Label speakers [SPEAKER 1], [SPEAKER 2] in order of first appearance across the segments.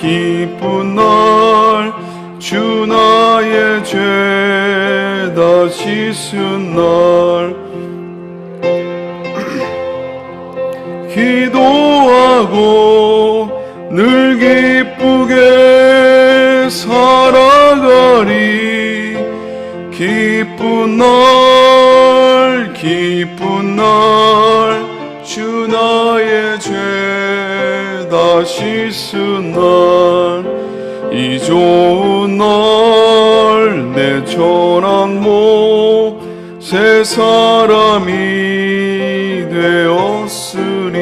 [SPEAKER 1] 기쁜 날 주 나의 죄 다 씻은 날 기도하고 늘 기쁘게 살아가리 기쁜 날 주 나의 죄 다 씻은 날 이 좋은 날 내 천한 몸 새 사람이 되었으니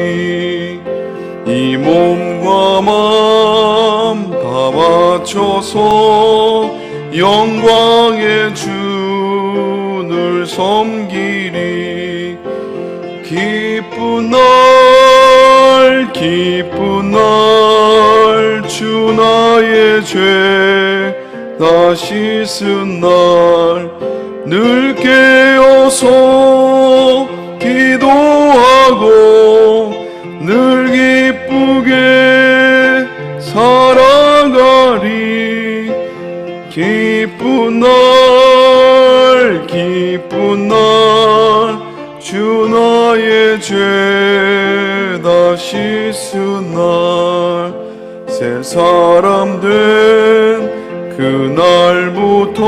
[SPEAKER 1] 이 몸과 마음 다 바쳐서 영광의 주를 섬기리 기쁜 날 주 나의 죄 다 씻은 날 늘 깨어서 기도하고 늘 기쁘게 살아가리 기쁜 날 주 나의 죄 다 씻은 날 새 사람 된 그날부터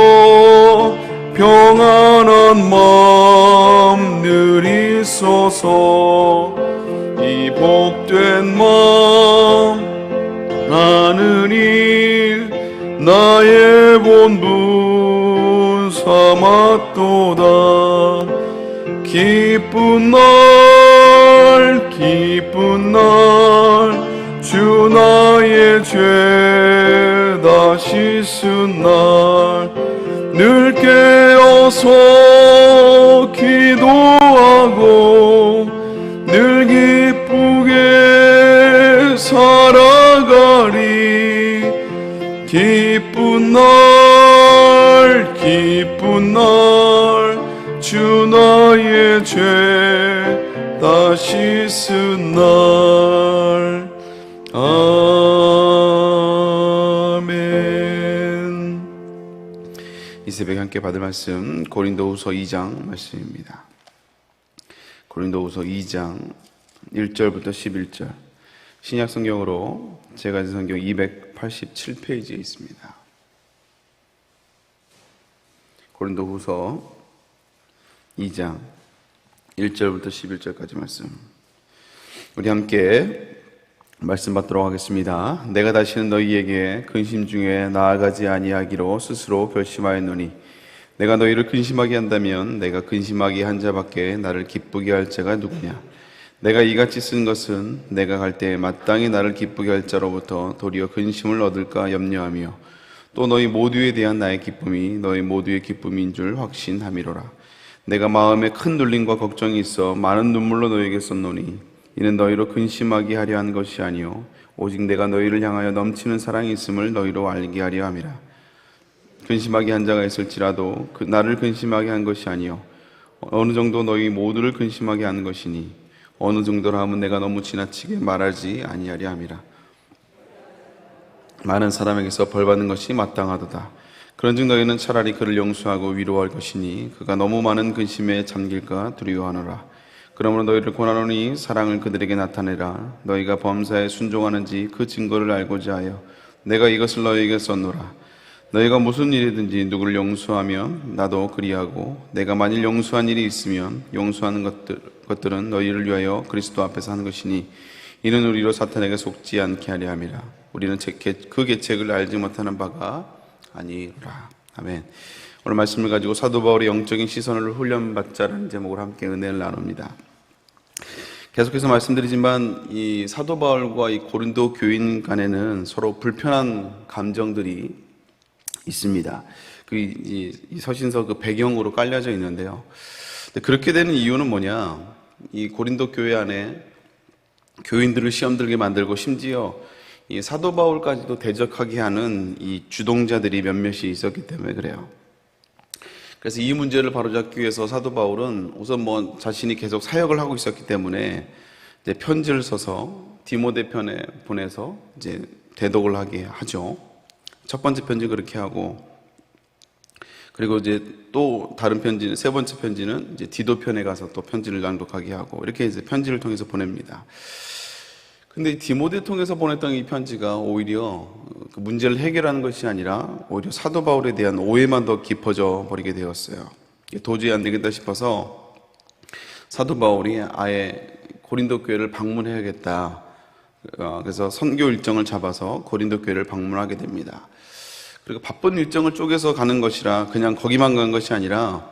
[SPEAKER 1] 평안한 마음 늘 있어서 이 복된 마음 하느님 나의 본분 삼았도다 기쁜 날 주 나의 죄 다 씻은 날 늘 깨어서 기도하고 늘 기쁘게 살아가리 기쁜 날 주 나의 죄 다 씻은 날 아멘. 이 새벽에 함께 받을 말씀 고린도후서 2장 말씀입니다. 고린도후서 2장 1절부터 11절 신약 성경으로 제가 가진 성경 287페이지에 있습니다. 고린도후서 2장 1절부터 11절까지 말씀 우리 함께 말씀 받도록 하겠습니다. 내가 다시는 너희에게 근심 중에 나아가지 아니하기로 스스로 결심하였노니 내가 너희를 근심하게 한다면 내가 근심하게 한 자밖에 나를 기쁘게 할 자가 누구냐 내가 이같이 쓴 것은 내가 갈 때에 마땅히 나를 기쁘게 할 자로부터 도리어 근심을 얻을까 염려하며 또 너희 모두에 대한 나의 기쁨이 너희 모두의 기쁨인 줄 확신함이로라 내가 마음에 큰 눌림과 걱정이 있어 많은 눈물로 너희에게 썼노니 이는 너희로 근심하게 하려 한 것이 아니요 오직 내가 너희를 향하여 넘치는 사랑이 있음을 너희로 알게 하려 함이라 근심하게 한 자가 있을지라도 나를 근심하게 한 것이 아니요 어느 정도 너희 모두를 근심하게 하는 것이니 어느 정도라 하면 내가 너무 지나치게 말하지 아니하려 함이라 많은 사람에게서 벌받는 것이 마땅하도다 그런즉 너희는 차라리 그를 용서하고 위로할 것이니 그가 너무 많은 근심에 잠길까 두려워하노라 그러므로 너희를 권하노니 사랑을 그들에게 나타내라 너희가 범사에 순종하는지 그 증거를 알고자 하여 내가 이것을 너희에게 썼노라 너희가 무슨 일이든지 누구를 용서하면 나도 그리하고 내가 만일 용서한 일이 있으면 용서하는 것들은 너희를 위하여 그리스도 앞에서 하는 것이니 이는 우리로 사탄에게 속지 않게 하려 함이라 우리는 그 계책을 알지 못하는 바가 아니라 아멘. 오늘 말씀을 가지고 사도 바울의 영적인 시선을 훈련받자라는 제목으로 함께 은혜를 나눕니다. 계속해서 말씀드리지만 이 사도 바울과 이 고린도 교인 간에는 서로 불편한 감정들이 있습니다. 이 서신서 그 배경으로 깔려져 있는데요. 그렇게 되는 이유는 뭐냐? 이 고린도 교회 안에 교인들을 시험 들게 만들고 심지어 이 사도 바울까지도 대적하게 하는 이 주동자들이 몇몇이 있었기 때문에 그래요. 그래서 이 문제를 바로잡기 위해서 사도 바울은 우선 자신이 계속 사역을 하고 있었기 때문에 이제 편지를 써서 디모데 편에 보내서 이제 대독을 하게 하죠. 첫 번째 편지 그렇게 하고, 그리고 이제 또 다른 편지는, 세 번째 편지는 이제 디도편에 가서 또 편지를 낭독하게 하고, 이렇게 이제 편지를 통해서 보냅니다. 근데 디모데 통해서 보냈던 이 편지가 오히려 그 문제를 해결하는 것이 아니라 오히려 사도 바울에 대한 오해만 더 깊어져 버리게 되었어요. 도저히 안 되겠다 싶어서 사도 바울이 아예 고린도 교회를 방문해야겠다. 그래서 선교 일정을 잡아서 고린도 교회를 방문하게 됩니다. 그리고 바쁜 일정을 쪼개서 가는 것이라 그냥 거기만 간 것이 아니라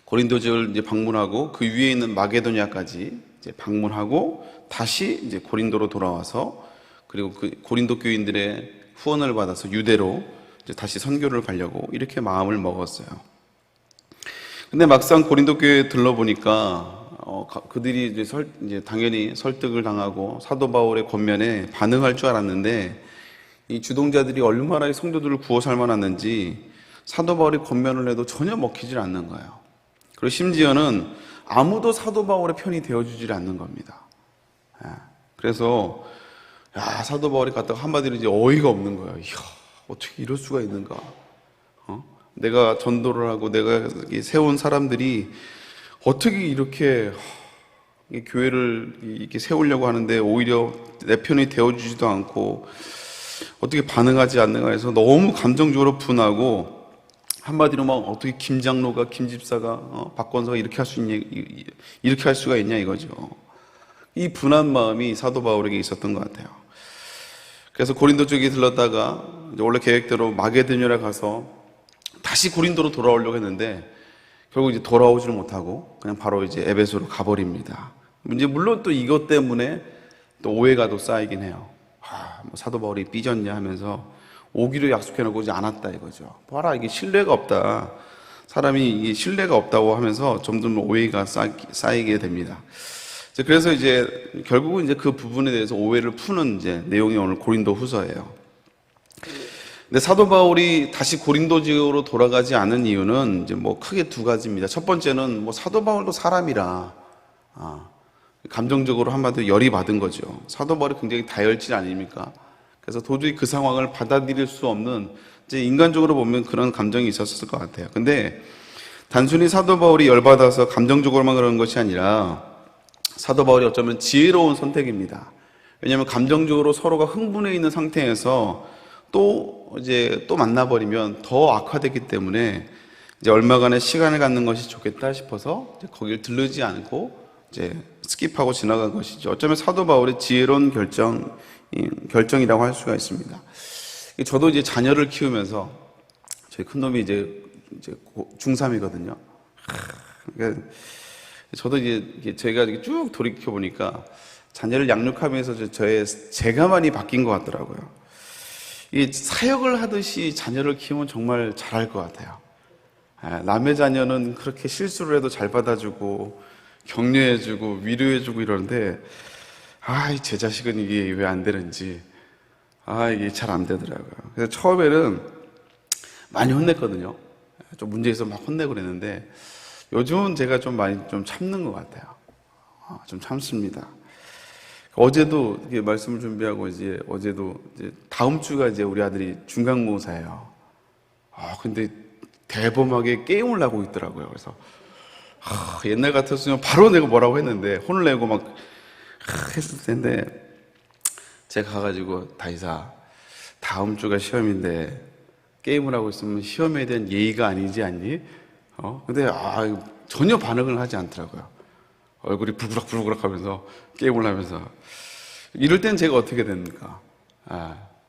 [SPEAKER 1] 고린도 지역을 이제 방문하고 그 위에 있는 마게도냐까지 이제 방문하고 다시 이제 고린도로 돌아와서, 그리고 그 고린도 교인들의 후원을 받아서 유대로 이제 다시 선교를 가려고 이렇게 마음을 먹었어요. 근데 막상 고린도 교회에 들러보니까 그들이 이제 당연히 설득을 당하고 사도 바울의 권면에 반응할 줄 알았는데, 이 주동자들이 얼마나 성도들을 구워 삶아놨는지 사도 바울이 권면을 해도 전혀 먹히질 않는 거예요. 그리고 심지어는 아무도 사도 바울의 편이 되어주질 않는 겁니다. 그래서 사도 바울이 갔다가 한마디로 이제 어이가 없는 거예요. 이야, 어떻게 이럴 수가 있는가? 내가 전도를 하고 내가 세운 사람들이 어떻게 이렇게 교회를 이렇게 세우려고 하는데 오히려 내 편이 되어주지도 않고 어떻게 반응하지 않는가 해서 너무 감정적으로 분하고, 한마디로 막 어떻게 김 장로가, 김 집사가, 박권사가 이렇게 할 수 있냐, 이렇게 할 수가 있냐 이거죠. 이 분한 마음이 사도 바울에게 있었던 것 같아요. 그래서 고린도 쪽에 들렀다가 원래 계획대로 마게도냐에 가서 다시 고린도로 돌아오려고 했는데 결국 이제 돌아오지를 못하고 그냥 바로 이제 에베소로 가버립니다. 이제 물론 또 이것 때문에 또 오해가 또 쌓이긴 해요. 뭐 사도 바울이 삐졌냐 하면서 오기로 약속해놓고 이제 안 왔다 이거죠. 봐라, 이게 신뢰가 없다. 사람이 이게 신뢰가 없다고 하면서 점점 오해가 쌓이게 됩니다. 그래서 이제 결국은 이제 그 부분에 대해서 오해를 푸는 이제 내용이 오늘 고린도 후서예요. 근데 사도 바울이 다시 고린도 지역으로 돌아가지 않은 이유는 이제 뭐 크게 두 가지입니다. 첫 번째는 뭐 사도 바울도 사람이라, 감정적으로 한마디로 열이 받은 거죠. 사도 바울이 굉장히 다혈질 아닙니까? 그래서 도저히 그 상황을 받아들일 수 없는, 이제 인간적으로 보면 그런 감정이 있었을 것 같아요. 근데 단순히 사도 바울이 열받아서 감정적으로만 그런 것이 아니라 사도 바울이 어쩌면 지혜로운 선택입니다. 왜냐하면 감정적으로 서로가 흥분해 있는 상태에서 또 만나버리면 더 악화되기 때문에 이제 얼마간의 시간을 갖는 것이 좋겠다 싶어서 거기를 들르지 않고 이제 스킵하고 지나간 것이죠. 어쩌면 사도 바울의 지혜로운 결정이라고 할 수가 있습니다. 저도 이제 자녀를 키우면서 저희 큰 놈이 이제 중3이거든요. 그러니까 저도 이제 제가 쭉 돌이켜 보니까 자녀를 양육하면서 제가 많이 바뀐 것 같더라고요. 이 사역을 하듯이 자녀를 키우면 정말 잘할 것 같아요. 남의 자녀는 그렇게 실수를 해도 잘 받아주고 격려해주고 위로해주고 이러는데, 제 자식은 이게 왜 안 되는지, 이게 잘 안 되더라고요. 그래서 처음에는 많이 혼냈거든요. 좀 문제 있어서 막 혼내고 그랬는데, 요즘은 제가 좀 많이 좀 참는 것 같아요. 좀 참습니다. 어제도 이렇게 말씀을 준비하고 어제도 다음 주가 우리 아들이 중간고사예요. 근데 대범하게 게임을 하고 있더라고요. 그래서 옛날 같았으면 바로 내가 뭐라고 했는데 혼을 내고 막 했을 텐데, 제가 가가지고 다이사, 다음 주가 시험인데 게임을 하고 있으면 시험에 대한 예의가 아니지 않니? 근데 전혀 반응을 하지 않더라고요. 얼굴이 불그락불그락 하면서 게임을 하면서. 이럴 땐 제가 어떻게 됩니까?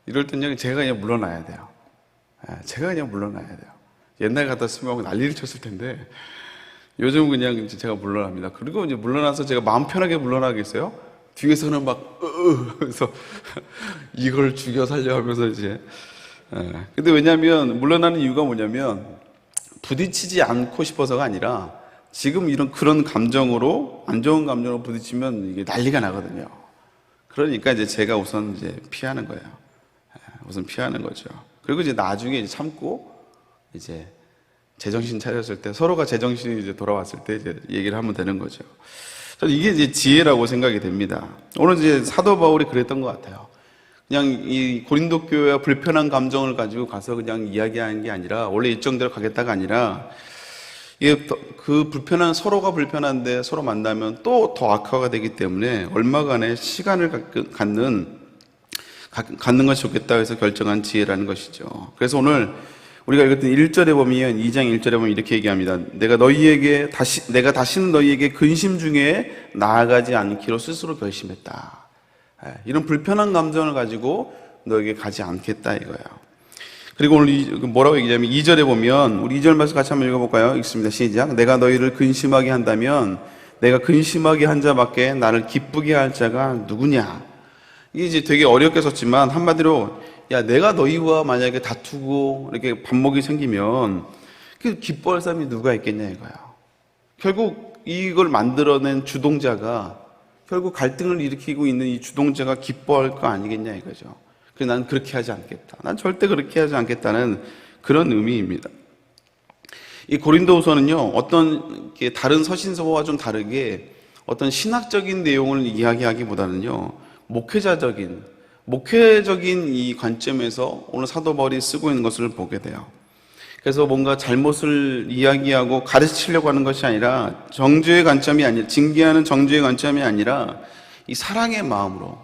[SPEAKER 1] 이럴 땐 제가 그냥 물러나야 돼요. 제가 그냥 물러나야 돼요. 옛날 같았으면 난리를 쳤을 텐데 요즘은 그냥 제가 물러납니다. 그리고 이제 물러나서 제가 마음 편하게 물러나겠어요? 뒤에서는 막 그래서 이걸 죽여 살려 하면서 이제. 근데 왜냐하면 물러나는 이유가 뭐냐면 부딪히지 않고 싶어서가 아니라 지금 그런 감정으로, 안 좋은 감정으로 부딪히면 이게 난리가 나거든요. 그러니까 이제 제가 우선 피하는 거예요. 우선 피하는 거죠. 그리고 이제 나중에 참고 이제 제정신 차렸을 때, 서로가 제정신이 돌아왔을 때 얘기를 하면 되는 거죠. 저는 이게 지혜라고 생각이 됩니다. 오늘 사도 바울이 그랬던 것 같아요. 그냥 이 고린도 교회와 불편한 감정을 가지고 가서 그냥 이야기하는 게 아니라, 원래 일정대로 가겠다가 아니라, 이게 그 서로가 불편한데 서로 만나면 또 더 악화가 되기 때문에 얼마간의 시간을 갖는 것이 좋겠다 해서 결정한 지혜라는 것이죠. 그래서 오늘 우리가 읽었던 1절에 보면, 2장 1절에 보면 이렇게 얘기합니다. 내가 다시는 너희에게 근심 중에 나아가지 않기로 스스로 결심했다. 이런 불편한 감정을 가지고 너에게 가지 않겠다 이거예요. 그리고 오늘 뭐라고 얘기하냐면 2절에 보면, 우리 2절 말씀 같이 한번 읽어볼까요? 읽습니다. 시작. 내가 너희를 근심하게 한다면 내가 근심하게 한 자밖에 나를 기쁘게 할 자가 누구냐. 이게 이제 되게 어렵게 썼지만 한마디로, 야, 내가 너희와 만약에 다투고 이렇게 반목이 생기면 그 기뻐할 사람이 누가 있겠냐 이거예요. 결국 이걸 만들어낸 주동자가, 결국 갈등을 일으키고 있는 이 주동자가 기뻐할 거 아니겠냐 이거죠. 그래서 난 그렇게 하지 않겠다. 난 절대 그렇게 하지 않겠다는 그런 의미입니다. 이 고린도후서는요, 어떤 다른 서신서와 좀 다르게 어떤 신학적인 내용을 이야기하기보다는요, 목회적인 이 관점에서 오늘 사도 바울이 쓰고 있는 것을 보게 돼요. 그래서 뭔가 잘못을 이야기하고 가르치려고 하는 것이 아니라, 징계하는 정죄의 관점이 아니라 이 사랑의 마음으로,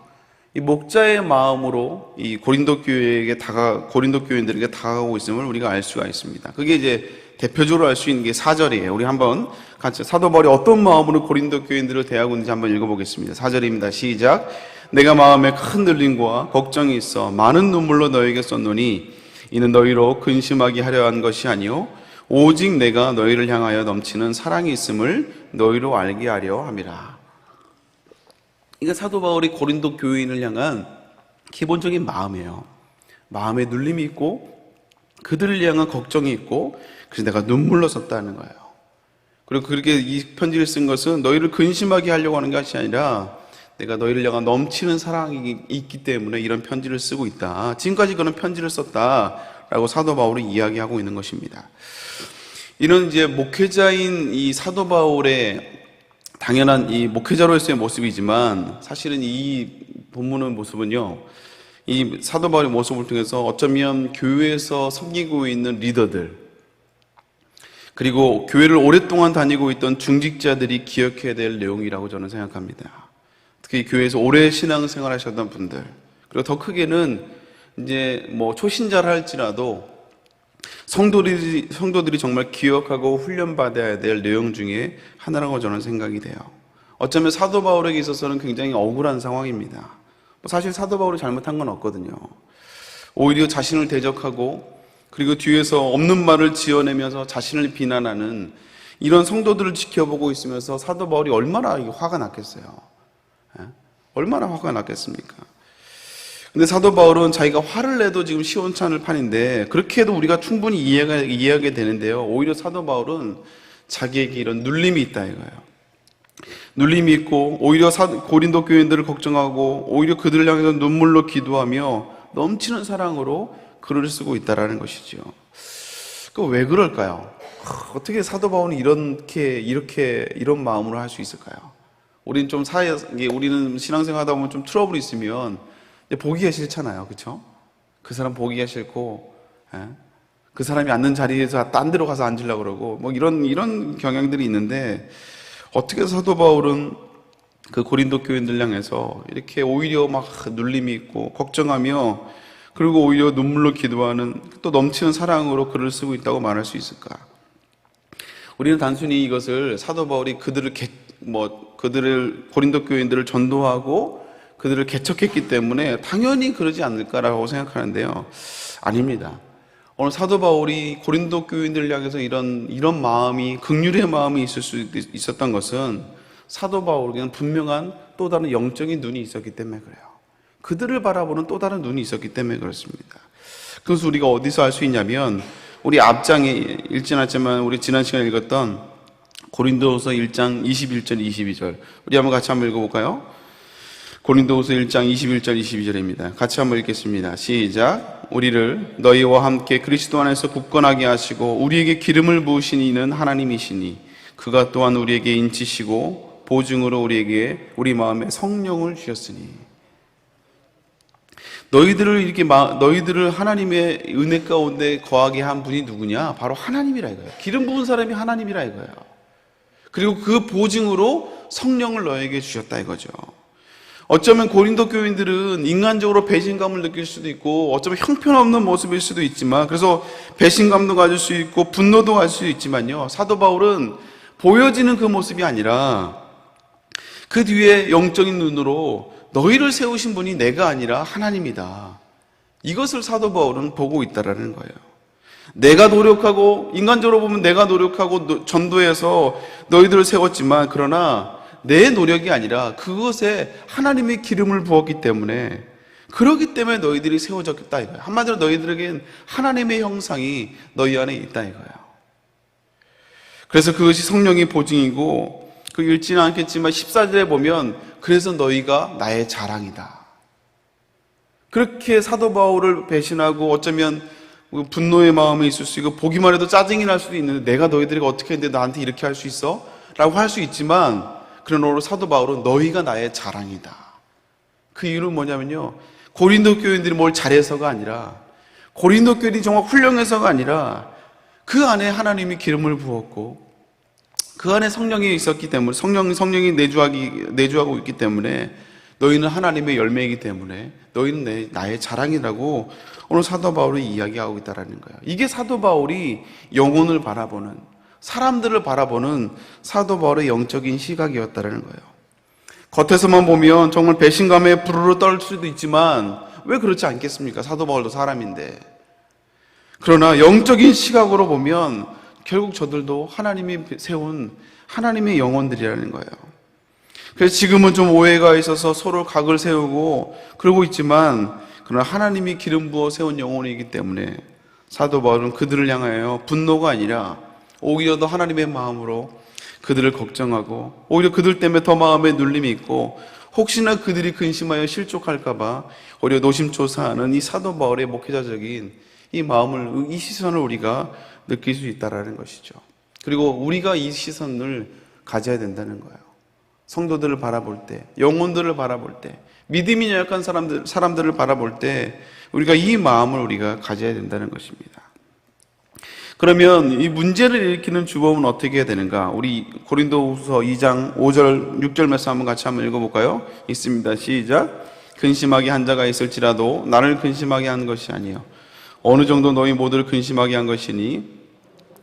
[SPEAKER 1] 이 목자의 마음으로 이 고린도 교인들에게 다가가고 있음을 우리가 알 수가 있습니다. 그게 이제 대표적으로 알 수 있는 게 4절이에요. 우리 한번 같이 사도 바울이 어떤 마음으로 고린도 교인들을 대하고 있는지 한번 읽어보겠습니다. 4절입니다. 시작. 내가 마음에 큰 눌림과 걱정이 있어 많은 눈물로 너에게 썼노니 이는 너희로 근심하게 하려 한 것이 아니요 오직 내가 너희를 향하여 넘치는 사랑이 있음을 너희로 알게 하려 함이라. 이게 사도 바울이 고린도 교인을 향한 기본적인 마음이에요. 마음에 눌림이 있고 그들을 향한 걱정이 있고, 그래서 내가 눈물로 썼다는 거예요. 그리고 그렇게 이 편지를 쓴 것은 너희를 근심하게 하려고 하는 것이 아니라 내가 너희를 향한 넘치는 사랑이 있기 때문에 이런 편지를 쓰고 있다. 지금까지 그런 편지를 썼다라고 사도 바울이 이야기하고 있는 것입니다. 이런 이제 목회자인 이 사도 바울의 당연한 이 목회자로서의 모습이지만, 사실은 이 본문의 모습은요, 이 사도 바울의 모습을 통해서 어쩌면 교회에서 섬기고 있는 리더들, 그리고 교회를 오랫동안 다니고 있던 중직자들이 기억해야 될 내용이라고 저는 생각합니다. 특히 교회에서 오래 신앙생활 하셨던 분들, 그리고 더 크게는 이제 뭐 초신자라 할지라도 성도들이 정말 기억하고 훈련받아야 될 내용 중에 하나라고 저는 생각이 돼요. 어쩌면 사도 바울에게 있어서는 굉장히 억울한 상황입니다. 사실 사도 바울이 잘못한 건 없거든요. 오히려 자신을 대적하고, 그리고 뒤에서 없는 말을 지어내면서 자신을 비난하는 이런 성도들을 지켜보고 있으면서 사도 바울이 얼마나 화가 났겠어요. 얼마나 화가 났겠습니까? 근데 사도 바울은 자기가 화를 내도 지금 시원찮을 판인데, 그렇게 해도 우리가 충분히 이해하게 되는데요. 오히려 사도 바울은 자기에게 이런 눌림이 있다 이거예요. 눌림이 있고, 오히려 고린도 교인들을 걱정하고, 오히려 그들을 향해서 눈물로 기도하며 넘치는 사랑으로 글을 쓰고 있다라는 것이죠. 그 왜 그럴까요? 어떻게 사도 바울은 이런 마음으로 할 수 있을까요? 우리는 신앙생활 하다 보면 좀 트러블이 있으면 보기가 싫잖아요. 그렇죠? 그 사람 보기가 싫고, 그 사람이 앉는 자리에서 딴 데로 가서 앉으려고 그러고, 뭐 이런 경향들이 있는데, 어떻게 사도 바울은 그 고린도 교인들 향해서 이렇게 오히려 막 눌림이 있고 걱정하며, 그리고 오히려 눈물로 기도하는, 또 넘치는 사랑으로 글을 쓰고 있다고 말할 수 있을까? 우리는 단순히 이것을 사도 바울이 그들을 고린도 교인들을 전도하고 그들을 개척했기 때문에 당연히 그러지 않을까라고 생각하는데요. 아닙니다. 오늘 사도 바울이 고린도 교인들을 향해서 이런 마음이, 긍휼의 마음이 있을 수 있었던 것은 사도 바울에게는 분명한 또 다른 영적인 눈이 있었기 때문에 그래요. 그들을 바라보는 또 다른 눈이 있었기 때문에 그렇습니다. 그래서 우리가 어디서 알 수 있냐면, 우리 앞장에 읽진 않지만 우리 지난 시간에 읽었던 고린도후서 1장 21절 22절, 우리 같이 한번 읽어볼까요? 고린도후서 1장 21절 22절입니다. 같이 한번 읽겠습니다. 시작. 우리를 너희와 함께 그리스도 안에서 굳건하게 하시고 우리에게 기름을 부으신 이는 하나님이시니 그가 또한 우리에게 인치시고 보증으로 우리에게 우리 마음에 성령을 주셨으니. 너희들을 하나님의 은혜 가운데 거하게 한 분이 누구냐? 바로 하나님이라 이거예요. 기름 부은 사람이 하나님이라 이거예요. 그리고 그 보증으로 성령을 너에게 주셨다 이거죠. 어쩌면 고린도 교인들은 인간적으로 배신감을 느낄 수도 있고 어쩌면 형편없는 모습일 수도 있지만, 그래서 배신감도 가질 수 있고 분노도 가질 수 있지만요, 사도 바울은 보여지는 그 모습이 아니라 그 뒤에 영적인 눈으로 너희를 세우신 분이 내가 아니라 하나님이다, 이것을 사도 바울은 보고 있다라는 거예요. 내가 노력하고, 인간적으로 보면 내가 노력하고 전도해서 너희들을 세웠지만, 그러나 내 노력이 아니라 그것에 하나님의 기름을 부었기 때문에, 그러기 때문에 너희들이 세워졌다 이거예요. 한마디로 너희들에겐 하나님의 형상이 너희 안에 있다 이거예요. 그래서 그것이 성령의 보증이고, 그 읽지는 않겠지만 14절에 보면 그래서 너희가 나의 자랑이다. 그렇게 사도 바울을 배신하고 어쩌면 분노의 마음이 있을 수 있고 보기만 해도 짜증이 날 수도 있는데, 내가 너희들에게 어떻게 했는데 나한테 이렇게 할 수 있어? 라고 할 수 있지만, 그러나 사도 바울은 너희가 나의 자랑이다. 그 이유는 뭐냐면요, 고린도 교인들이 뭘 잘해서가 아니라, 고린도 교인이 정말 훌륭해서가 아니라 그 안에 하나님이 기름을 부었고 그 안에 성령이 있었기 때문에, 성령이 내주하고 있기 때문에, 너희는 하나님의 열매이기 때문에 너희는 나의 자랑이라고 오늘 사도 바울이 이야기하고 있다는 거예요. 이게 사도 바울이 영혼을 바라보는, 사람들을 바라보는 사도 바울의 영적인 시각이었다는 거예요. 겉에서만 보면 정말 배신감에 부르르 떨 수도 있지만 왜 그렇지 않겠습니까? 사도 바울도 사람인데. 그러나 영적인 시각으로 보면 결국 저들도 하나님이 세운 하나님의 영혼들이라는 거예요. 그래서 지금은 좀 오해가 있어서 서로 각을 세우고 그러고 있지만, 그러나 하나님이 기름 부어 세운 영혼이기 때문에 사도 바울은 그들을 향하여 분노가 아니라 오히려 더 하나님의 마음으로 그들을 걱정하고, 오히려 그들 때문에 더 마음에 눌림이 있고, 혹시나 그들이 근심하여 실족할까봐 오히려 노심초사하는 이 사도 바울의 목회자적인 이 마음을, 이 시선을 우리가 느낄 수 있다는 것이죠. 그리고 우리가 이 시선을 가져야 된다는 거예요. 성도들을 바라볼 때, 영혼들을 바라볼 때, 믿음이 약한 사람들을 바라볼 때 우리가 이 마음을 우리가 가져야 된다는 것입니다. 그러면 이 문제를 일으키는 주범은 어떻게 해야 되는가? 우리 고린도후서 2장 5절 6절 말씀 한번 같이 한번 읽어볼까요? 있습니다. 시작. 근심하게 한 자가 있을지라도 나를 근심하게 한 것이 아니요 어느 정도 너희 모두를 근심하게 한 것이니,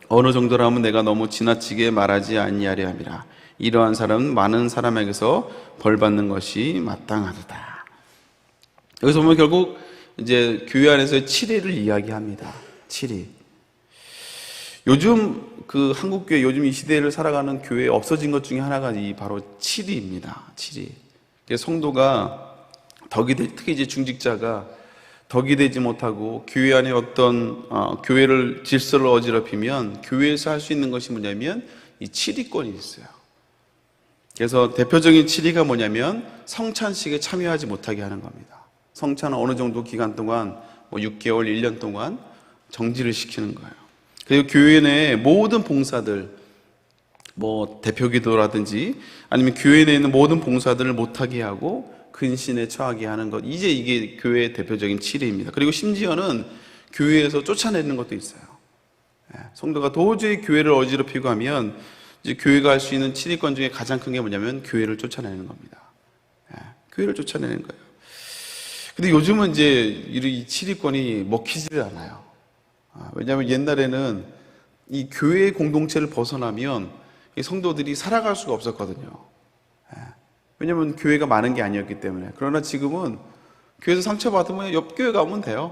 [SPEAKER 1] 어느 정도라면 내가 너무 지나치게 말하지 아니하려 함이라. 이러한 사람은 많은 사람에게서 벌 받는 것이 마땅하도다. 여기서 보면 결국 이제 교회 안에서의 치리를 이야기합니다. 치리. 요즘 그 한국교회, 요즘 이 시대를 살아가는 교회에 없어진 것 중에 하나가 이 바로 치리입니다. 치리. 성도가 특히 이제 중직자가 덕이 되지 못하고 교회 안에 어떤 교회를 질서를 어지럽히면 교회에서 할 수 있는 것이 뭐냐면 이 치리권이 있어요. 그래서 대표적인 치리가 뭐냐면 성찬식에 참여하지 못하게 하는 겁니다. 성찬은 어느 정도 기간 동안 6개월, 1년 동안 정지를 시키는 거예요. 그리고 교회 내 모든 봉사들, 대표기도라든지 아니면 교회 내에 있는 모든 봉사들을 못하게 하고 근신에 처하게 하는 것, 이게 교회의 대표적인 치리입니다. 그리고 심지어는 교회에서 쫓아내는 것도 있어요. 성도가 도저히 교회를 어지럽히고 하면 이제 교회가 할 수 있는 치리권 중에 가장 큰 게 뭐냐면 교회를 쫓아내는 겁니다. 교회를 쫓아내는 거예요. 근데 요즘은 이제 이 치리권이 먹히지를 않아요. 왜냐하면 옛날에는 이 교회 공동체를 벗어나면 이 성도들이 살아갈 수가 없었거든요. 왜냐하면 교회가 많은 게 아니었기 때문에. 그러나 지금은 교회에서 상처받으면 옆 교회 가면 돼요.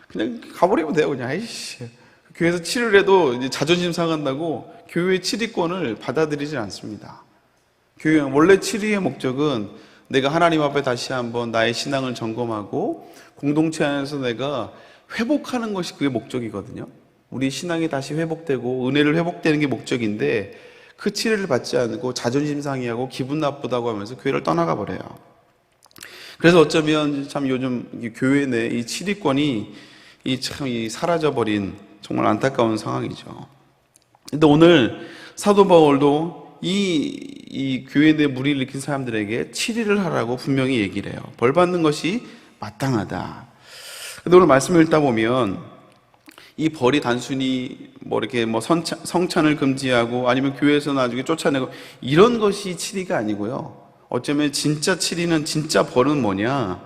[SPEAKER 1] 그냥 가버리면 돼요. 그냥 에이씨. 교회에서 치료를 해도 이제 자존심 상한다고 교회의 치리권을 받아들이지 않습니다. 교회 원래 치리의 목적은 내가 하나님 앞에 다시 한번 나의 신앙을 점검하고 공동체 안에서 내가 회복하는 것이 그게 목적이거든요. 우리 신앙이 다시 회복되고 은혜를 회복되는 게 목적인데, 그 치료를 받지 않고 자존심 상해하고 기분 나쁘다고 하면서 교회를 떠나가 버려요. 그래서 어쩌면 참 요즘 교회 내 이 치리권이 참 사라져버린 정말 안타까운 상황이죠. 근데 오늘 사도 바울도 이 교회 내 무리를 일으킨 사람들에게 치리를 하라고 분명히 얘기를 해요. 벌 받는 것이 마땅하다. 근데 오늘 말씀을 읽다 보면 이 벌이 단순히 뭐 이렇게 뭐 성찬을 금지하고 아니면 교회에서 나중에 쫓아내고 이런 것이 치리가 아니고요. 어쩌면 진짜 치리는, 진짜 벌은 뭐냐?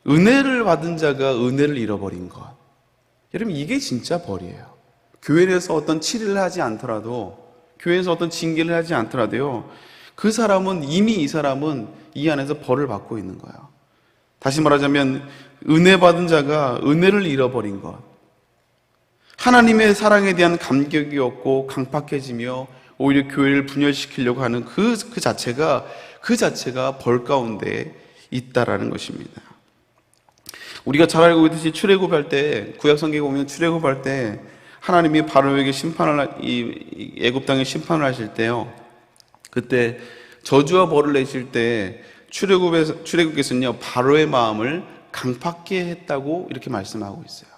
[SPEAKER 1] 은혜를 받은 자가 은혜를 잃어버린 것. 여러분, 이게 진짜 벌이에요. 교회에서 어떤 치리를 하지 않더라도, 교회에서 어떤 징계를 하지 않더라도요, 그 사람은 이미 이 사람은 이 안에서 벌을 받고 있는 거예요. 다시 말하자면 은혜 받은 자가 은혜를 잃어버린 것. 하나님의 사랑에 대한 감격이 없고 강팍해지며 오히려 교회를 분열시키려고 하는 그 자체가 벌 가운데 있다라는 것입니다. 우리가 잘 알고 있듯이 출애굽할 때, 구약 성경에 보면 출애굽할 때 하나님이 바로에게 이 애굽 땅에 심판을 하실 때요, 그때 저주와 벌을 내실 때 출애굽께서는요 바로의 마음을 강팍게 했다고 이렇게 말씀하고 있어요.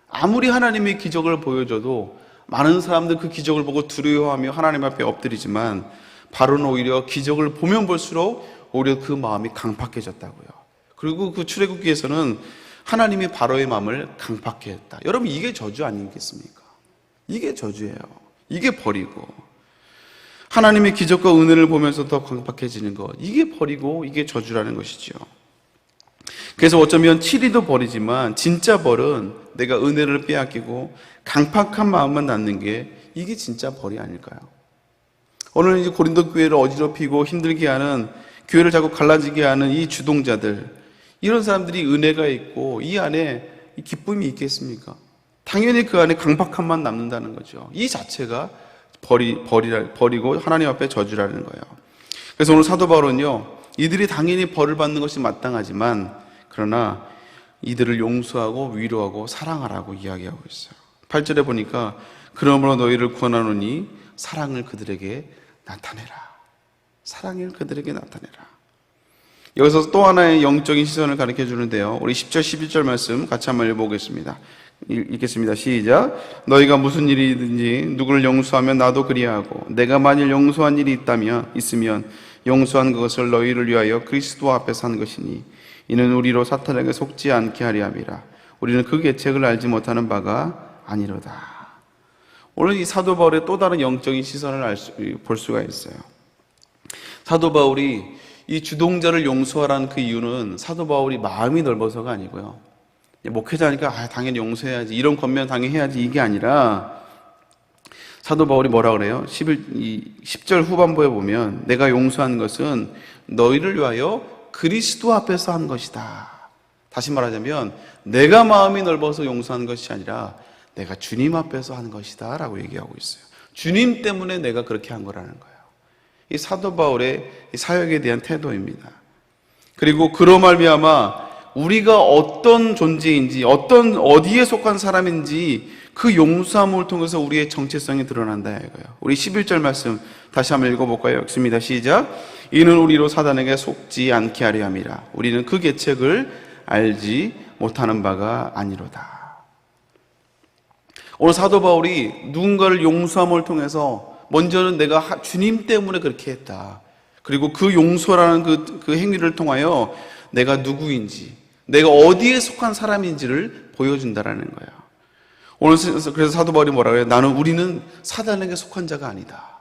[SPEAKER 1] 아무리 하나님이 기적을 보여줘도 많은 사람들 그 기적을 보고 두려워하며 하나님 앞에 엎드리지만 바로는 오히려 기적을 보면 볼수록 오히려 그 마음이 강팍해졌다고요. 그리고 그 출애굽기에서는 하나님이 바로의 마음을 강팍게 했다. 여러분, 이게 저주 아니겠습니까? 이게 저주예요. 이게 벌이고, 하나님의 기적과 은혜를 보면서 더 강팍해지는 것, 이게 벌이고 이게 저주라는 것이죠. 그래서 어쩌면 치리도 벌이지만 진짜 벌은 내가 은혜를 빼앗기고 강팍한 마음만 낳는 게, 이게 진짜 벌이 아닐까요? 오늘 이제 고린도 교회를 어지럽히고 힘들게 하는, 교회를 자꾸 갈라지게 하는 이 주동자들, 이런 사람들이 은혜가 있고 이 안에 기쁨이 있겠습니까? 당연히 그 안에 강팍함만 남는다는 거죠. 이 자체가 버리고 하나님 앞에 저주라는 거예요. 그래서 오늘 사도 바울은요, 이들이 당연히 벌을 받는 것이 마땅하지만 그러나 이들을 용서하고 위로하고 사랑하라고 이야기하고 있어요. 8절에 보니까 그러므로 너희를 권하노니 사랑을 그들에게 나타내라. 사랑을 그들에게 나타내라. 여기서 또 하나의 영적인 시선을 가르쳐 주는데요, 우리 10절 11절 말씀 같이 한번 읽어보겠습니다. 읽겠습니다. 시작. 너희가 무슨 일이든지 누구를 용서하면 나도 그리하고 내가 만일 용서한 일이 있으면 용서한 그것을 너희를 위하여 그리스도 앞에서 한 것이니 이는 우리로 사탄에게 속지 않게 하려 함이라. 우리는 그 계책을 알지 못하는 바가 아니로다. 오늘 이 사도 바울의 또 다른 영적인 시선을 볼 수가 있어요. 사도 바울이 이 주동자를 용서하라는 그 이유는 사도 바울이 마음이 넓어서가 아니고요, 목회자니까 당연히 용서해야지, 이런 권면 당연히 해야지, 이게 아니라 사도 바울이 뭐라 그래요? 10절 후반부에 보면 내가 용서한 것은 너희를 위하여 그리스도 앞에서 한 것이다. 다시 말하자면 내가 마음이 넓어서 용서한 것이 아니라 내가 주님 앞에서 한 것이다 라고 얘기하고 있어요. 주님 때문에 내가 그렇게 한 거라는 거예요. 이 사도 바울의 사역에 대한 태도입니다. 그리고 그로 말미암아 우리가 어떤 존재인지, 어디에 속한 사람인지 그 용서함을 통해서 우리의 정체성이 드러난다 이거예요. 우리 11절 말씀 다시 한번 읽어볼까요? 읽습니다. 시작. 이는 우리로 사단에게 속지 않게 하려 함이라. 우리는 그 계책을 알지 못하는 바가 아니로다. 오늘 사도 바울이 누군가를 용서함을 통해서 먼저는 내가 주님 때문에 그렇게 했다. 그리고 그 용서라는 그 행위를 통하여 내가 누구인지, 내가 어디에 속한 사람인지를 보여준다라는 거예요. 오늘 그래서 사도 바울이 뭐라고 해요? 우리는 사단에게 속한 자가 아니다.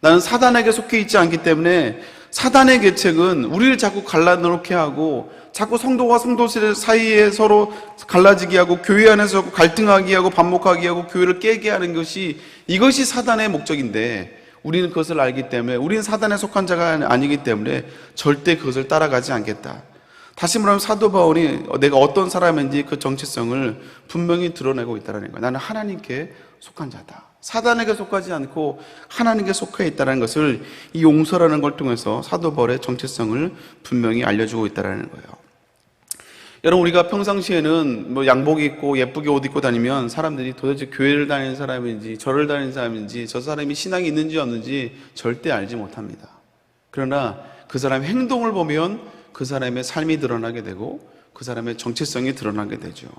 [SPEAKER 1] 나는 사단에게 속해 있지 않기 때문에 사단의 계책은 우리를 자꾸 갈라놓게 하고 자꾸 성도와 성도 사이에 서로 갈라지게 하고 교회 안에서 갈등하게 하고 반목하게 하고 교회를 깨게 하는 이것이 사단의 목적인데, 우리는 그것을 알기 때문에, 우리는 사단에 속한 자가 아니기 때문에 절대 그것을 따라가지 않겠다. 다시 말하면 사도 바울이 내가 어떤 사람인지 그 정체성을 분명히 드러내고 있다는 거예요. 나는 하나님께 속한 자다. 사단에게 속하지 않고 하나님께 속해 있다는 것을 이 용서라는 걸 통해서 사도 바울의 정체성을 분명히 알려주고 있다는 거예요. 여러분, 우리가 평상시에는 뭐 양복 입고 예쁘게 옷 입고 다니면 사람들이 도대체 교회를 다니는 사람인지 절을 다니는 사람인지 저 사람이 신앙이 있는지 없는지 절대 알지 못합니다. 그러나 그 사람의 행동을 보면 그 사람의 삶이 드러나게 되고 그 사람의 정체성이 드러나게 되죠.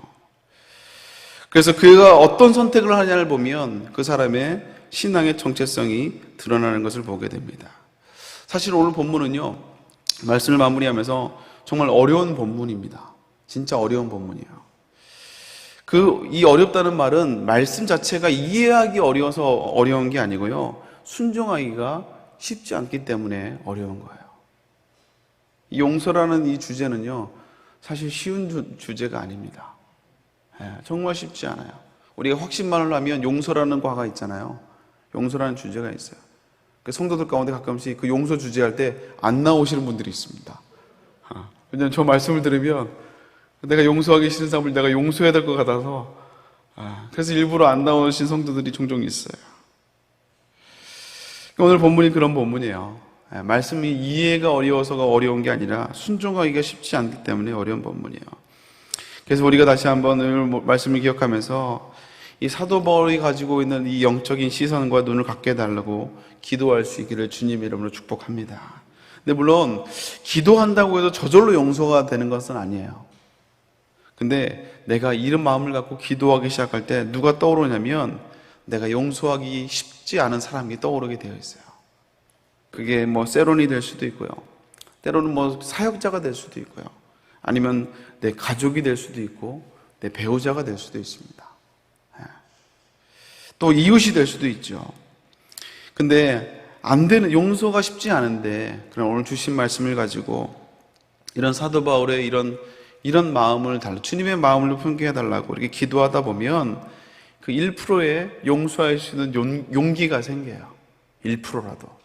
[SPEAKER 1] 그래서 그가 어떤 선택을 하냐를 보면 그 사람의 신앙의 정체성이 드러나는 것을 보게 됩니다. 사실 오늘 본문은요, 말씀을 마무리하면서 정말 어려운 본문입니다. 진짜 어려운 본문이에요. 이 어렵다는 말은 말씀 자체가 이해하기 어려워서 어려운 게 아니고요. 순종하기가 쉽지 않기 때문에 어려운 거예요. 이 용서라는 이 주제는요, 사실 쉬운 주제가 아닙니다. 정말 쉽지 않아요. 우리가 확신만을 하면 용서라는 과가 있잖아요. 용서라는 주제가 있어요. 성도들 가운데 가끔씩 그 용서 주제할 때 안 나오시는 분들이 있습니다. 왜냐하면 저 말씀을 들으면 내가 용서하기 싫은 사람을 내가 용서해야 될 것 같아서, 그래서 일부러 안 나오신 성도들이 종종 있어요. 오늘 본문이 그런 본문이에요. 말씀이 이해가 어려워서가 어려운 게 아니라 순종하기가 쉽지 않기 때문에 어려운 본문이에요. 그래서 우리가 다시 한번 오늘 말씀을 기억하면서 이 사도 바울이 가지고 있는 이 영적인 시선과 눈을 갖게 해달라고 기도할 수 있기를 주님의 이름으로 축복합니다. 근데 물론 기도한다고 해서 저절로 용서가 되는 것은 아니에요. 근데 내가 이런 마음을 갖고 기도하기 시작할 때 누가 떠오르냐면 내가 용서하기 쉽지 않은 사람이 떠오르게 되어 있어요. 그게 세론이 될 수도 있고요. 때로는 사역자가 될 수도 있고요. 아니면 내 가족이 될 수도 있고 내 배우자가 될 수도 있습니다. 또 이웃이 될 수도 있죠. 근데 안 되는, 용서가 쉽지 않은데, 그럼 오늘 주신 말씀을 가지고 이런 사도 바울의 이런 마음을 주님의 마음을 품게 해달라고 이렇게 기도하다 보면 그 1%의 용서할 수 있는 용기가 생겨요. 1%라도.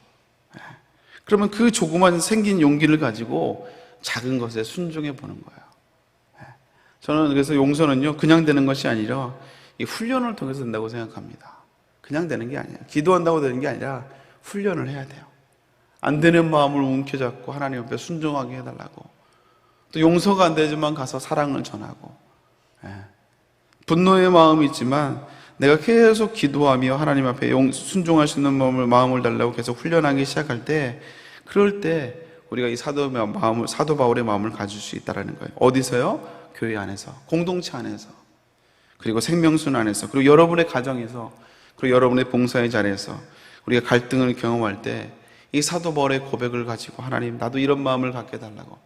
[SPEAKER 1] 그러면 그 조그만 생긴 용기를 가지고 작은 것에 순종해 보는 거예요. 저는 그래서 용서는요, 그냥 되는 것이 아니라 이 훈련을 통해서 된다고 생각합니다. 그냥 되는 게 아니에요. 기도한다고 되는 게 아니라 훈련을 해야 돼요. 안 되는 마음을 움켜잡고 하나님 앞에 순종하게 해달라고. 또 용서가 안 되지만 가서 사랑을 전하고, 분노의 마음이 있지만 내가 계속 기도하며 하나님 앞에 순종할 수 있는 마음을 달라고 계속 훈련하기 시작할 때, 그럴 때 우리가 이 사도 바울의 마음을 가질 수 있다는 거예요. 어디서요? 교회 안에서, 공동체 안에서, 그리고 생명순 안에서, 그리고 여러분의 가정에서, 그리고 여러분의 봉사의 자리에서 우리가 갈등을 경험할 때 이 사도 바울의 고백을 가지고 하나님, 나도 이런 마음을 갖게 해달라고,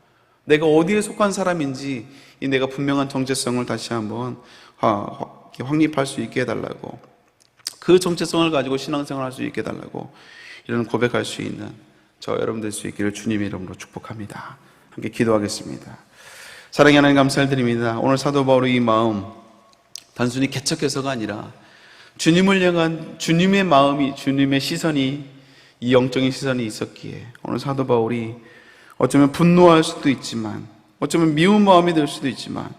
[SPEAKER 1] 내가 어디에 속한 사람인지 이 내가 분명한 정체성을 다시 한번 확립할 수 있게 해달라고, 그 정체성을 가지고 신앙생활을 할 수 있게 해달라고 이런 고백할 수 있는 저 여러분 될 수 있기를 주님의 이름으로 축복합니다. 함께 기도하겠습니다. 사랑의 하나님, 감사를 드립니다. 오늘 사도 바울의 이 마음 단순히 개척해서가 아니라 주님을 향한 주님의 마음이, 주님의 시선이, 이 영적인 시선이 있었기에 오늘 사도 바울이 어쩌면 분노할 수도 있지만, 어쩌면 미운 마음이 될 수도 있지만,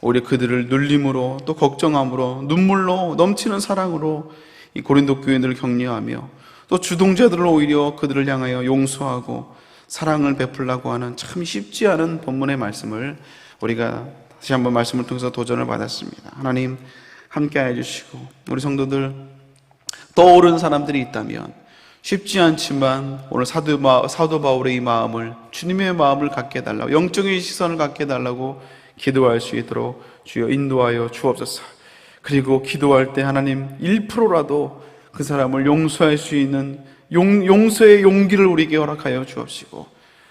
[SPEAKER 1] 오히려 그들을 눌림으로, 또 걱정함으로, 눈물로, 넘치는 사랑으로 이 고린도 교인들을 격려하며, 또 주동자들을 오히려 그들을 향하여 용서하고 사랑을 베풀라고 하는 참 쉽지 않은 본문의 말씀을 우리가 다시 한번 말씀을 통해서 도전을 받았습니다. 하나님 함께 해주시고, 우리 성도들 떠오른 사람들이 있다면 쉽지 않지만 오늘 사도 바울의 이 마음을, 주님의 마음을 갖게 해달라고, 영적인 시선을 갖게 해달라고 기도할 수 있도록 주여 인도하여 주옵소서. 그리고 기도할 때 하나님 1%라도 그 사람을 용서할 수 있는 용서의 용기를 우리에게 허락하여 주옵시고,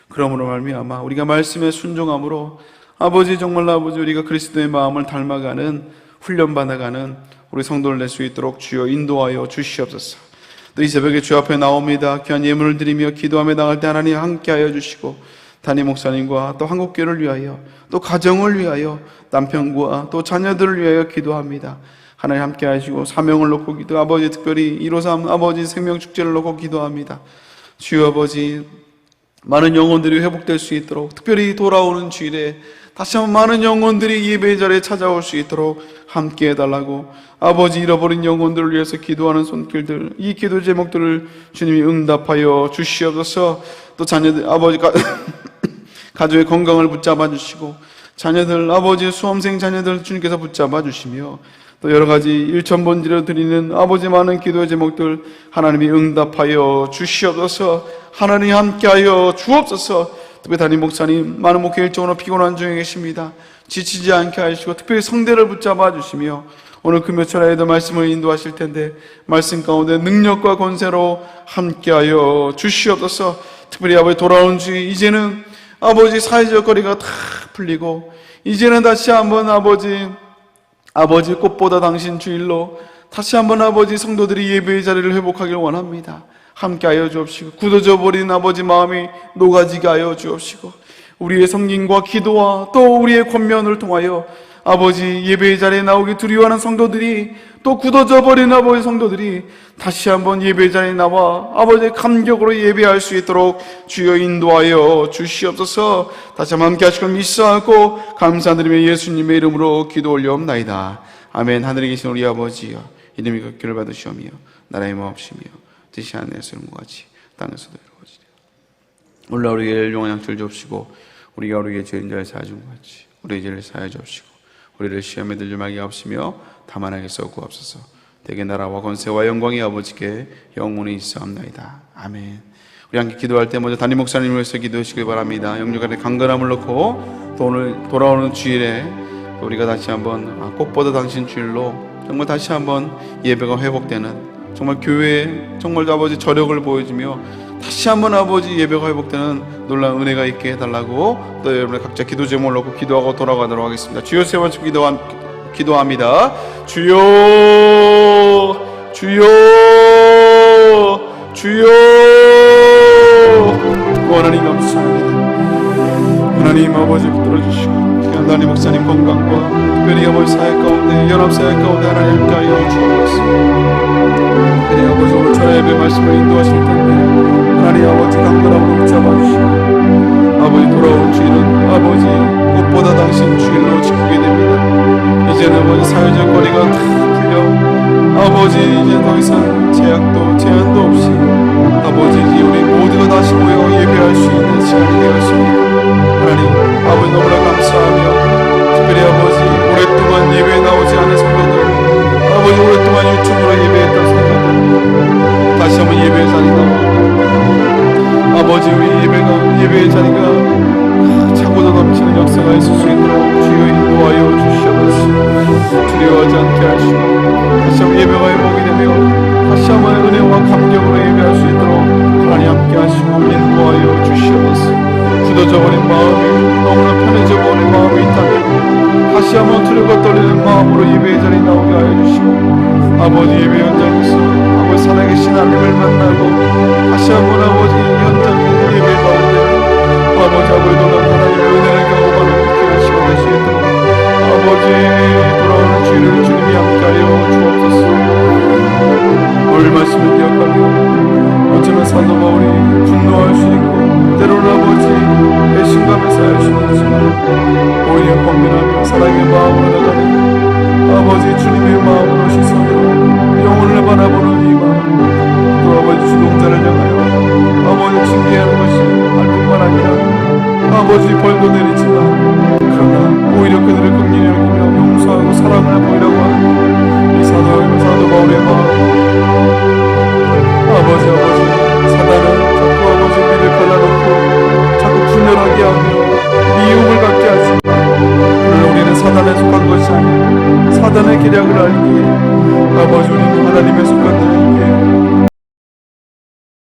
[SPEAKER 1] 그러므로 말미암아 우리가 말씀에 순종함으로 아버지, 정말 아버지, 우리가 그리스도의 마음을 닮아가는, 훈련받아가는 우리 성도를 낼 수 있도록 주여 인도하여 주시옵소서. 또 이 새벽에 주 앞에 나옵니다. 귀한 예물을 드리며 기도하며 나갈 때 하나님 함께하여 주시고, 담임 목사님과 또 한국교회를 위하여, 또 가정을 위하여, 남편과 또 자녀들을 위하여 기도합니다. 하나님 함께 하시고 사명을 놓고 기도, 아버지 특별히 153 아버지 생명축제를 놓고 기도합니다. 주여 아버지, 많은 영혼들이 회복될 수 있도록, 특별히 돌아오는 주일에 다시 한번 많은 영혼들이 예배 자리에 찾아올 수 있도록 함께 해달라고, 아버지 잃어버린 영혼들을 위해서 기도하는 손길들, 이 기도 제목들을 주님이 응답하여 주시옵소서. 또 자녀들, 아버지 가족의 건강을 붙잡아 주시고, 자녀들, 아버지 수험생 자녀들 주님께서 붙잡아 주시며, 또 여러 가지 일천번지로 드리는 아버지 많은 기도의 제목들 하나님이 응답하여 주시옵소서. 하나님 함께하여 주옵소서. 특별히 담임 목사님, 많은 목회 일정으로 피곤한 중에 계십니다. 지치지 않게 하시고 특별히 성대를 붙잡아 주시며, 오늘 금요철에도 말씀을 인도하실 텐데 말씀 가운데 능력과 권세로 함께하여 주시옵소서. 특별히 아버지 돌아오는 주에 이제는 아버지 사회적 거리가 다 풀리고 이제는 다시 한번 아버지 꽃보다 당신 주일로 다시 한번 아버지 성도들이 예배의 자리를 회복하길 원합니다. 함께하여 주옵시고 굳어져 버린 아버지 마음이 녹아지게 하여 주옵시고 우리의 성김과 기도와 또 우리의 권면을 통하여 아버지 예배의 자리에 나오기 두려워하는 성도들이 또 굳어져 버린 아버지 성도들이 다시 한번 예배의 자리에 나와 아버지의 감격으로 예배할 수 있도록 주여 인도하여 주시옵소서. 다시 한번 함께 하시고 믿사하고 감사드리며 예수님의 이름으로 기도 올려옵나이다. 아멘. 하늘에 계신 우리 아버지여 이름이 극기를 받으시오며 나라의 마옵시며 뜻이 하늘에서 이루어지같이 땅에서도 이루어지리라. 오늘 우리의 용한 양식을 주옵시고 우리가 우리의 죄인들을 사하여 준 것 같이 우리의 죄를 사하여 주옵시고 우리를 시험에 들지 말게 하옵시며 다만 악에서 구하옵소서. 대개 나라와 권세와 영광이 아버지께 영원히 있사옵나이다. 아멘. 우리 함께 기도할 때 먼저 담임 목사님을 위해서 기도하시길 바랍니다. 영육 안에 강건함을 넣고 또 오늘 돌아오는 주일에 우리가 다시 한번 꽃보다 당신 주일로 정말 다시 한번 예배가 회복되는 정말 교회에 정말 아버지 저력을 보여주며 다시 한번 아버지 예배가 회복되는 놀라운 은혜가 있게 해달라고 또 여러분의 각자 기도 제목을 놓고 기도하고 돌아가도록 하겠습니다. 주여 세 번 기도합니다. 주여 주여 주여. 하나님 감사합니다. 하나님 아버지 붙들어주시고 담임 목사님 건강과 특별히 아버지 사역 가운데 연합사역 가운데 하나님 함께하여 주옵소서. 특별히 아버지 오늘 저의 예배 말씀을 인도하실 텐데 하나님 아버지 강건함으로 붙잡아주시고 아버지 돌아온 주일은 아버지 꽃보다 당신 주일로 지키게 됩니다. 이제는 아버지 사회적 거리가 다 풀려 아버지 이제 더 이상 제약도 제한도 없이 아버지 이제 우리 모두가 다시 모여 예배할 수 있는 시간이 되었습니다. 하나님 아버지 너무나 감사하며 특별히 아버지 오랫동안 예배에 나오지 않은 성도들 아버지 오랫동안 유튜브로 예배했던 성도들 다시 한번 예배의 자리 나와 아버지 우리 예배의 자리가 차고도 넘치는 역사가 있을 수 있도록 주여 인도하여 주시옵소서. 두려워하지 않게 하시고 다시 한번 예배가 회복이 되며 다시 한번 은혜와 감격으로 예배할 수 있도록 하나님 함께 하시고 인도하여 주시옵소서. 굳어져 버린 마음이 너무나 편해져 버린 마음이 있다면 다시 한번 두려워 떨리는 마음으로 예배의 자리에 나오게 하여 주시고 아버지 예배 현장에서 아버지 살아계신 하나님을 만나고 다시 한번 아버지 현장의 예배 가운데 아버지 놀라운 하나님의 은혜를 경험하는 기회를 시간될 수 있도록 아버지 돌아오는 주일을 주님이 함께하여 주옵소서. 오늘 말씀을 기억하며 어쩌면 사도 바울이 분노할 수 있고 때로는 아버지 배신감에 쌓일 수도 있지만 오히려 권면하며 사랑의 마음으로 나가는 아버지 주님의 마음으로 시선으로 영혼을 바라보는 이 마음 또 아버지 주동자를 향하여 아버지 징계하는 것이 할 뿐만 아니라 아버지 벌도 내리지만 그러나 오히려 그들을 긍휼히 여기며 용서하고 사랑을 보이려고 하는 이 사도 바울의 마음 아버지 사단은 자꾸 아버지 우리를 갈라놓고 자꾸 분열하게 하며 미움을 갖게 하지만 물론 우리는 사단에 속한 것이 아니라 사단의 계략을 알기에 아버지 우리는 하나님에 속한